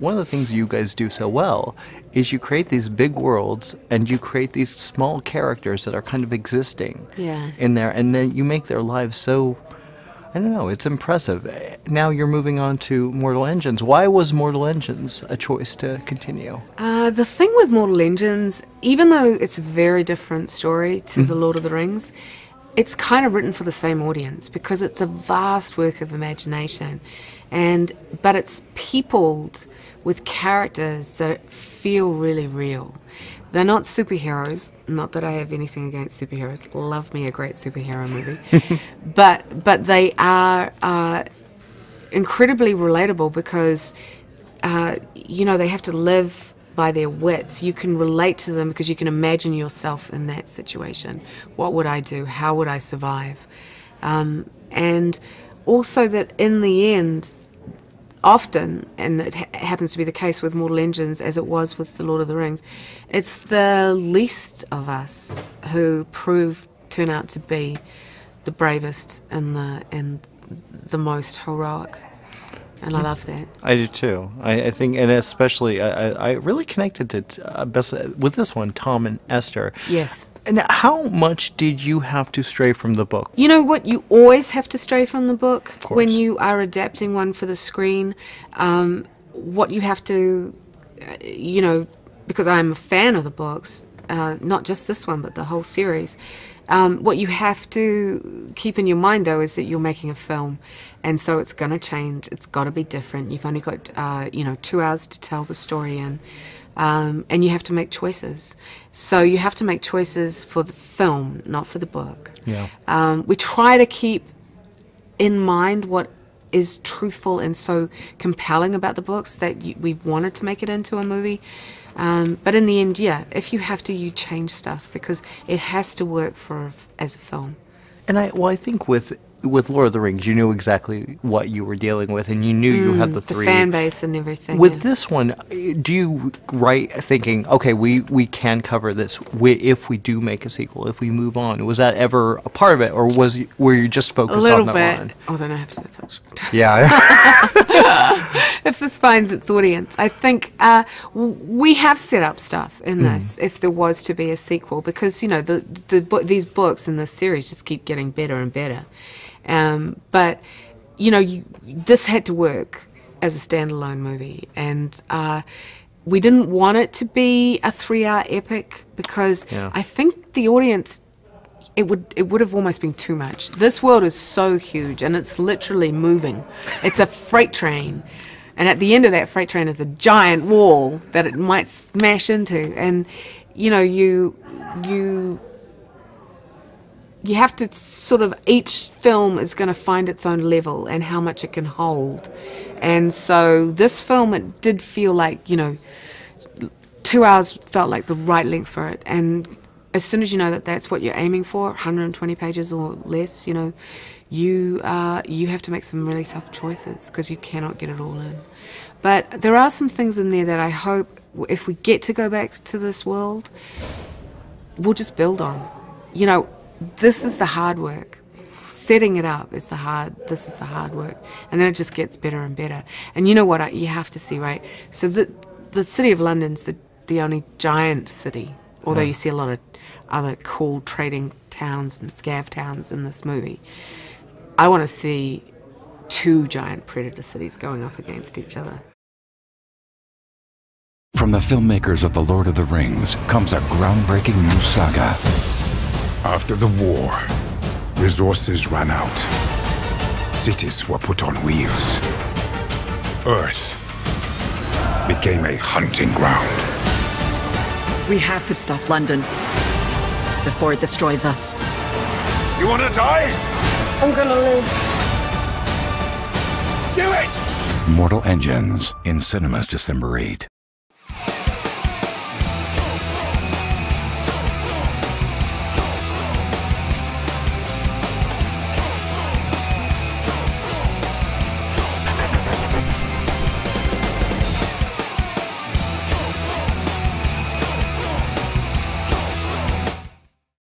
one of the things you guys do so well is you create these big worlds and you create these small characters that are kind of existing in there, and then you make their lives so, I don't know, it's impressive. Now you're moving on to Mortal Engines. Why was Mortal Engines a choice to continue? The thing with Mortal Engines, even though it's a very different story to The Lord of the Rings, it's kind of written for the same audience because it's a vast work of imagination, but it's peopled with characters that feel really real. They're not superheroes, not that I have anything against superheroes. Love me a great superhero movie. but they are incredibly relatable because, they have to live by their wits. You can relate to them because you can imagine yourself in that situation. What would I do? How would I survive? And also that in the end, often, and it happens to be the case with Mortal Engines as it was with The Lord of the Rings, it's the least of us who turn out to be the bravest and the most heroic. And I love that. I do too. I think, and especially, I really connected to with this one, Tom and Esther. Yes. And how much did you have to stray from the book? You know what? You always have to stray from the book when course. you are adapting one for the screen. What you have to, because I'm a fan of the books, not just this one, but the whole series. What you have to keep in your mind, though, is that you're making a film, and so it's going to change. It's got to be different. You've only got, 2 hours to tell the story in, and you have to make choices. So you have to make choices for the film, not for the book. Yeah. We try to keep in mind what is truthful and so compelling about the books that we've wanted to make it into a movie. But in the end, if you have to, you change stuff because it has to work as a film. And I think with Lord of the Rings, you knew exactly what you were dealing with, and you knew you had the three. The fan base and everything. With this one, do you write thinking, okay, we can cover this if we do make a sequel, if we move on? Was that ever a part of it, or were you just focused on that one? Oh, then I have to touch. Yeah. If this finds its audience, I think we have set up stuff in this if there was to be a sequel, because these books in this series just keep getting better and better. But this had to work as a standalone movie, and we didn't want it to be a 3-hour epic because I think the audience, it would have almost been too much. This world is so huge, and it's literally moving. It's a freight train, and at the end of that freight train is a giant wall that it might smash into, and you have to sort of, each film is going to find its own level and how much it can hold. And so this film, it did feel like, 2 hours felt like the right length for it. And as soon as you know that that's what you're aiming for, 120 pages or less, you have to make some really tough choices because you cannot get it all in. But there are some things in there that I hope, if we get to go back to this world, we'll just build on. This is the hard work. Setting it up is this is the hard work. And then it just gets better and better. And you know what you have to see, right? So the city of London's the only giant city, although you see a lot of other cool trading towns and scav towns in this movie. I want to see 2 giant predator cities going up against each other. From the filmmakers of The Lord of the Rings comes a groundbreaking new saga. After the war, resources ran out. Cities were put on wheels. Earth became a hunting ground. We have to stop London before it destroys us. You want to die? I'm gonna live. Do it! Mortal Engines in cinemas December 8.